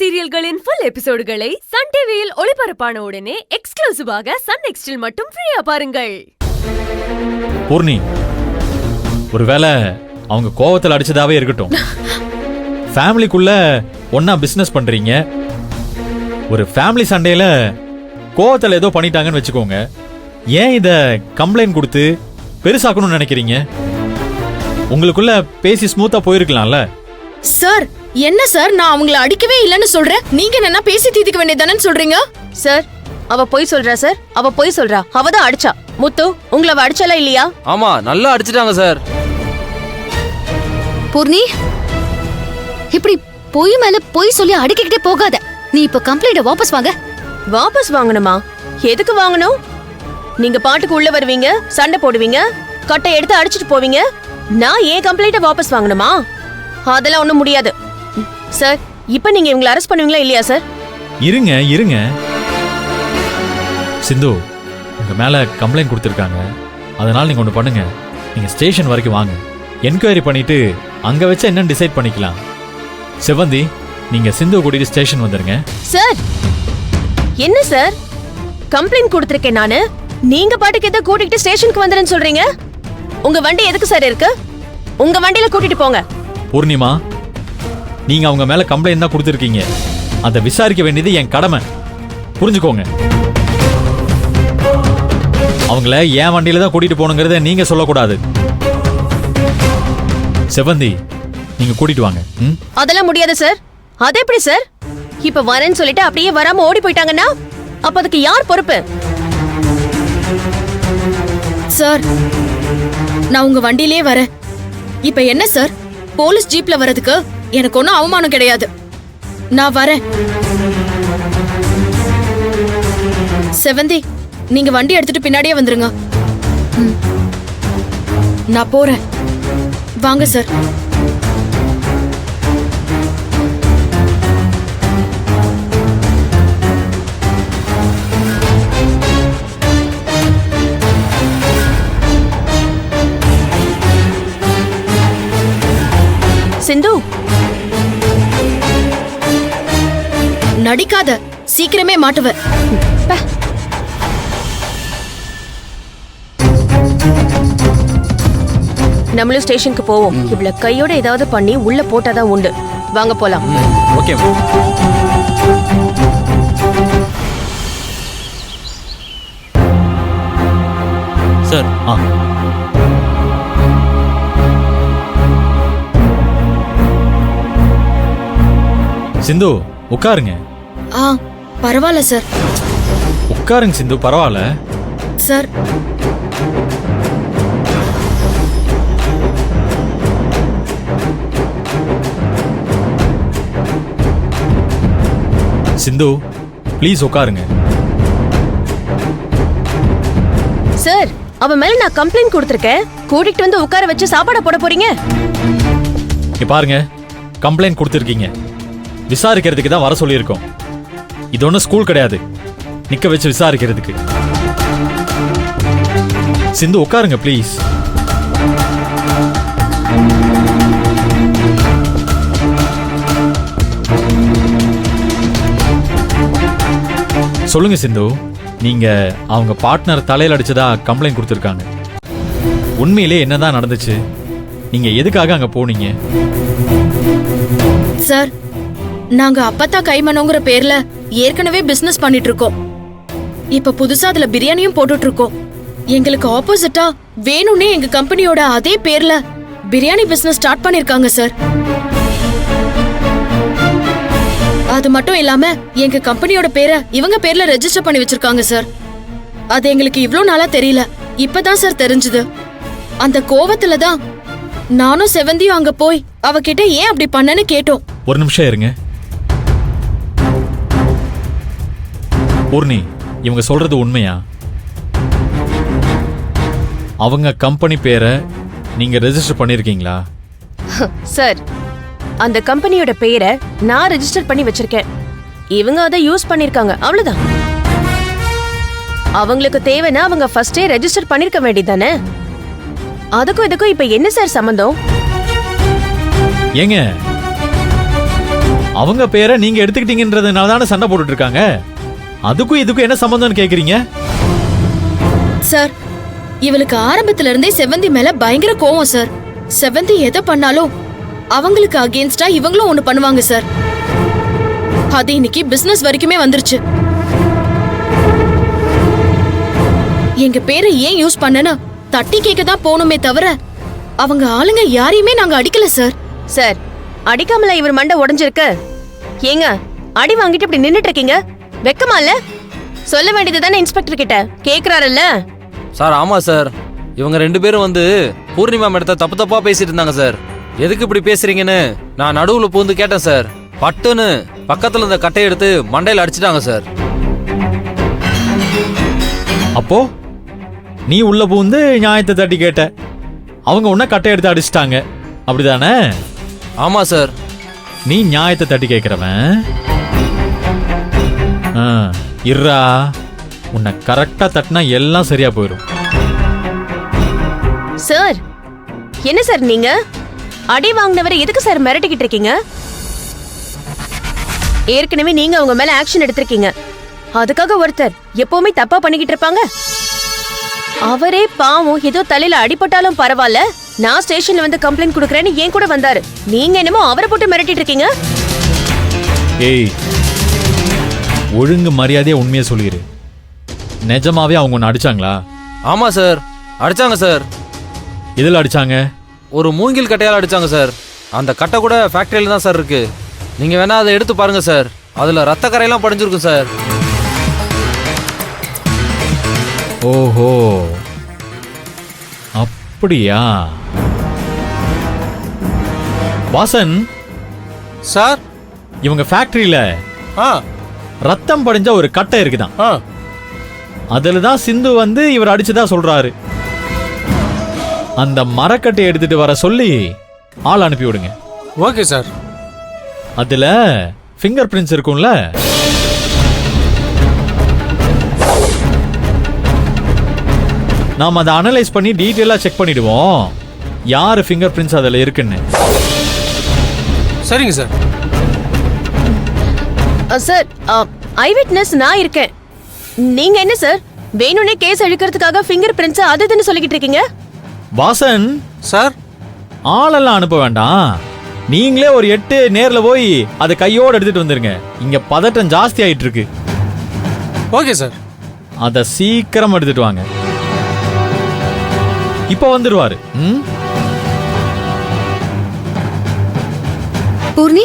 சீரியல்களின் full எபிசோடுகளை Sun டிவியில் ஒளிபரப்பான உடனே எக்ஸ்க்ளூசிவாக சன் நெக்ஸ்டில் மட்டும் ஃப்ரீயா பாருங்கள். பூர்ணி, ஒருவேளை அவங்க கோவத்தில் அடிச்சதாவே இருக்கட்டும். ஃபேமிலிக்குள்ள ஒன்னா பிசினஸ் பண்றீங்க, ஒரு ஃபேமிலி சண்டையில கோவத்தில் ஏதோ பண்ணிட்டாங்கன்னு வச்சுக்கோங்க. ஏன் இத கம்ப்ளைண்ட் கொடுத்து பெருசாக்கணும்னு நினைக்கிறீங்க? உங்களுக்குள்ள பேசி ஸ்மூத்தா போயிருக்கலாம்ல. சார், என்ன சார், நான் அவங்கள அடிக்கவே இல்லன்னு சொல்றேன். நீங்க என்ன பேசி தீர்த்துக்க வேண்டியதானு சொல்றீங்க? சார், அவ பொய் சொல்றா சார், அவ பொய் சொல்றா. அவ தான் அடிச்சா. முத்து, உங்களை அவ அடிச்சாலா இல்லையா? ஆமா, நல்லா அடிச்சிட்டாங்க சார். பூர்ணி, இப்படி பொய் மேல பொய் சொல்லி அடிக்கிட்டே போகாத. நீ இப்ப கம்ப்ளைண்ட வாபஸ் வாங்க. வாபஸ் வாங்கணுமா? எதுக்கு வாங்கணும்? நீங்க பாட்டுக்கு உள்ள வருவீங்க, சண்டை போடுவீங்க, கட்டை எடுத்து அடிச்சிட்டு போவீங்க. நான் ஏன் கம்ப்ளைண்ட வாபஸ் வாங்கணுமா? அதெல்லாம் ஒண்ணும் முடியாது. சார், இப்ப நீங்க இவங்களை அரெஸ்ட் பண்ணுவீங்களா இல்லையா சார்? இருங்க இருங்க சிந்து, உங்க மேல கம்ப்ளைண்ட் கொடுத்துருக்காங்க. அதனால நீங்க ஒண்ணு பண்ணுங்க, நீங்க ஸ்டேஷன் வரைக்கும் வாங்க. என்கொயரி பண்ணிட்டு அங்க வச்சு என்னன்னு டிசைட் பண்ணிக்கலாம். செவந்தி, நீங்க சிந்து கூட்டிட்டு ஸ்டேஷன் வந்துருங்க. சார், என்ன சார், கம்ப்ளைண்ட் கொடுத்திருக்கேன் நானு. நீங்க பாட்டுக்கு எதை கூட்டிட்டு ஸ்டேஷனுக்கு வந்துருன்னு சொல்றீங்க? உங்க வண்டி எதுக்கு சார் இருக்கு? உங்க வண்டியில கூட்டிட்டு போங்க. பூர்ணிமா, நீங்க அவங்க மேல கம்ப்ளைண்ட் தான் கொடுத்துருக்கீங்க. அதை விசாரிக்க வேண்டியது என் கடமை, புரிஞ்சுக்கோங்க. அவங்கள என் வண்டியில தான் கூட்டிட்டு போகணுங்கிறத நீங்க சொல்லக்கூடாது. செவந்தி, நீங்க கூட்டிட்டு வாங்க. அதெல்லாம் முடியாது சார். அது எப்படி சார்? இப்ப வரேன்னு சொல்லிட்டு அப்படியே வராம ஓடி போயிட்டாங்கன்னா அப்ப அதுக்கு யார் பொறுப்பு? சார், நான் உங்க வண்டியிலே வரேன். இப்ப என்ன சார், போலீஸ் ஜீப்ல வரதுக்கு எனக்கு ஒன்னும் அவமானம் கிடையாது. நான் வரேன். செவந்தி, நீங்க வண்டி எடுத்துட்டு பின்னாடியே வந்துருங்க. நான் போறேன். வாங்க சார். சிந்து, நடிக்காத, சீக்கிரமே மாட்டுவ. நம்மளும் ஸ்டேஷனுக்கு போவோம். இவ்வளவு கையோட ஏதாவது பண்ணி உள்ள போட்டாதான் உண்டு. வாங்க போலாம். Okay sir. சிந்து, உட்காருங்க. பரவாயில்ல சார். உட்காருங்க சிந்து, பரவாயில்ல சார். சிந்து, ப்ளீஸ் உட்காருங்க. சார், அவ மேல நான் கம்ப்ளைண்ட் கொடுத்திருக்கேன். கூட்டிட்டு வந்து உட்கார வச்சு சாப்பாடு போட போறீங்க? இங்க பாருங்க, கம்ப்ளைண்ட் கொடுத்துருக்கீங்க, விசாரிக்கிறதுக்கு தான் வர சொல்லியிருக்கோம். இது ஒன்றும் ஸ்கூல் கிடையாது நிக்க வச்சு விசாரிக்கிறதுக்கு. சிந்து, உட்காருங்க ப்ளீஸ். சொல்லுங்க சிந்து, நீங்க அவங்க பார்ட்னர் தலையில் அடிச்சதா கம்ப்ளைண்ட் கொடுத்துருக்காங்க. உண்மையிலே என்னதான் நடந்துச்சு? நீங்க எதுக்காக அங்க போனீங்க? சார், நாங்க அப்பத்தா கைமனோங்கிற பேர்ல ஏற்கனவே பிசினஸ் பண்ணிட்டு இருக்கோம். இப்ப புதுசா அதுல பிரியாணியும் போட்டுட்டு இருக்கோம். எங்களுக்கு ஆப்போசிட்டா வேணும்னே எங்க கம்பெனியோட அதே பேர்ல பிரியாணி பிசினஸ் ஸ்டார்ட் பண்ணிருக்காங்க சார். அது மட்டும் இல்லாம எங்க கம்பெனியோட பேரை இவங்க பேர்ல ரெஜிஸ்டர் பண்ணி வச்சிருக்காங்க சார். அது எங்களுக்கு இவ்ளோ நாளா தெரியல, இப்பதான் சார் தெரிஞ்சது. அந்த கோவத்துல தான் நானும் செவந்தியும் அங்க போய் அவகிட்ட ஏன் அப்படி பண்ணன்னு கேட்டோம். ஒரு நிமிஷம் இருங்க பூர்ணி, இவங்க சொல்றது உண்மையா? அவங்க கம்பெனி பேரை நீங்க ரெஜிஸ்டர் பண்ணிருக்கீங்களா? சார், அந்த கம்பெனியோட பேரை நான் ரெஜிஸ்டர் பண்ணி வச்சிருக்கேன். இவங்க அதை யூஸ் பண்ணிருக்காங்க, அவ்வளவுதான். அவங்களுக்கு தேவைன்னா அவங்க ஃபர்ஸ்டே ரெஜிஸ்டர் பண்ணிருக்க வேண்டியதானே? அதுக்கும் இதுக்கும் இப்ப என்ன சார் சம்பந்தம்? ஏங்க, அவங்க பேரை நீங்க எடுத்துக்கிட்டீங்கன்றதுனால தானே சண்டை போட்டுட்டு இருக்காங்க. அதுக்கும் இதுக்கும் என்ன சம்பந்தம்னு கேக்குறீங்க? சார், இவளுக்கு ஆரம்பத்துல இருந்தே செவந்தி மேல பயங்கர கோவம் சார். செவந்தி எதை பண்ணாலும் அவங்களுக்கு அகேன்ஸ்டா இவங்களும் ஒண்ணு பண்ணுவாங்க சார். அது இன்னைக்கு பிசினஸ் வரைக்குமே வந்துருச்சு. எங்க பேரை ஏன் யூஸ் பண்ணனா தட்டி கேட்க தான் போகணுமே தவிர அவங்க ஆளுங்க யாரையுமே நாங்க அடிக்கல சார். சார், அடிக்காமல இவர் மண்டை உடைஞ்சிருக்கு. ஏங்க, அடி வாங்கிட்டு இப்படி நின்னுட்டு இருக்கீங்க? வெக்கமா இல்ல? சொல்ல வேண்டியது தானே இன்ஸ்பெக்டர் கிட்ட. கேக்குறாருல்ல. சார் ஆமா சார், இவங்க 2 பேரும் வந்து பூர்ணிமா மேடத்தை தப்பு தப்பா பேசிட்டு இருந்தாங்க சார். எதுக்கு இப்படி பேசுறீங்கன்னு நான் நடுவுல பூந்து கேட்டேன் சார். பட்டுன்னு பக்கத்துல இருந்த கட்டையை எடுத்து மண்டையில அடிச்சிட்டாங்க சார். அப்போ நீ உள்ள பூந்து நியாயத்தை தட்டி கேட்ட, அவங்க உன்ன கட்டை எடுத்து அடிச்சிட்டாங்க, அப்படிதானே? ஆமா சார். நீ நியாயத்தை தட்டி கேட்கிறவன். இர்ரா, உன்னை கரெக்டா தட்டினா எல்லாம் சரியா போயிடும். சார், என்ன சார் நீங்க அடி வாங்கினவரை எதுக்கு சார் மிரட்டிக்கிட்டு இருக்கீங்க? ஏற்கனவே நீங்க அவங்க மேல ஆக்ஷன் எடுத்திருக்கீங்க. அதுக்காக ஒருத்தர் எப்பவுமே தப்பா பண்ணிக்கிட்டு இருப்பாங்க? அவரே பாவம் ஏதோ தலையில அடிபட்டாலும் பரவாயில்ல, நான் ஸ்டேஷன்ல வந்து கம்ப்ளைண்ட் கொடுக்கறேன்னு ஏன் கூட வந்தாரு. நீங்க என்னமோ அவரை போட்டு மிரட்டிட்டு இருக்கீங்க. ஏய், ஒழுங்கு மரியாதையா உண்மையை சொல்லிரு. நிஜமாவே அவங்க உன்னை அடிச்சாங்களா? ஆமா சார், அடிச்சாங்க சார். எதில் அடிச்சாங்க? ஒரு மூங்கில் கட்டையால அடிச்சாங்க சார். அந்த கட்டை கூட ஃபேக்டரியில தான் சார் இருக்கு. நீங்க வேணா அதை எடுத்து பாருங்க சார். அதுல ரத்த கரையெல்லாம் படிஞ்சிருக்கும் சார். ஓஹோ, அப்படியா? வாசன் சார், இவங்க ஃபேக்டரியில ரத்தம் படிஞ்ச ஒரு கட்டை இருக்குதான். அதுல தான் சிந்து வந்து இவர் அடிச்சதா சொல்றாரு. அந்த மரக்கட்டை எடுத்துட்டு வர சொல்லி ஆள் அனுப்பி விடுங்க. Okay sir. அதுல ஃபிங்கர் பிரிண்ட்ஸ் இருக்கும்ல, நாம அதை அனலைஸ் பண்ணி டீட்டெயிலா செக் பண்ணிடுவோம் யாரு ஃபிங்கர் பிரிண்ட்ஸ் அதுல இருக்குன்னு. சரிங்க சார். சார், ஐ விட்னஸ் நான் இருக்கேன். நீங்க என்ன சார் வேணும்னே கேஸ் அழிக்கிறதுக்காக ஃபிங்கர் பிரிண்ட்ஸ் அது இதுன்னு சொல்லிக்கிட்டு இருக்கீங்க? வாசன் சார், ஆளெல்லாம் அனுப்ப வேண்டாம், நீங்களே ஒரு 8 நேர்ல போய் அதை கையோடு எடுத்துட்டு வந்துருங்க. இங்க பதட்டம் ஜாஸ்தி ஆயிட்டு இருக்கு. Okay sir. அதை சீக்கிரம் எடுத்துட்டு வாங்க. இப்ப வந்துருவாரு. பூர்ணி,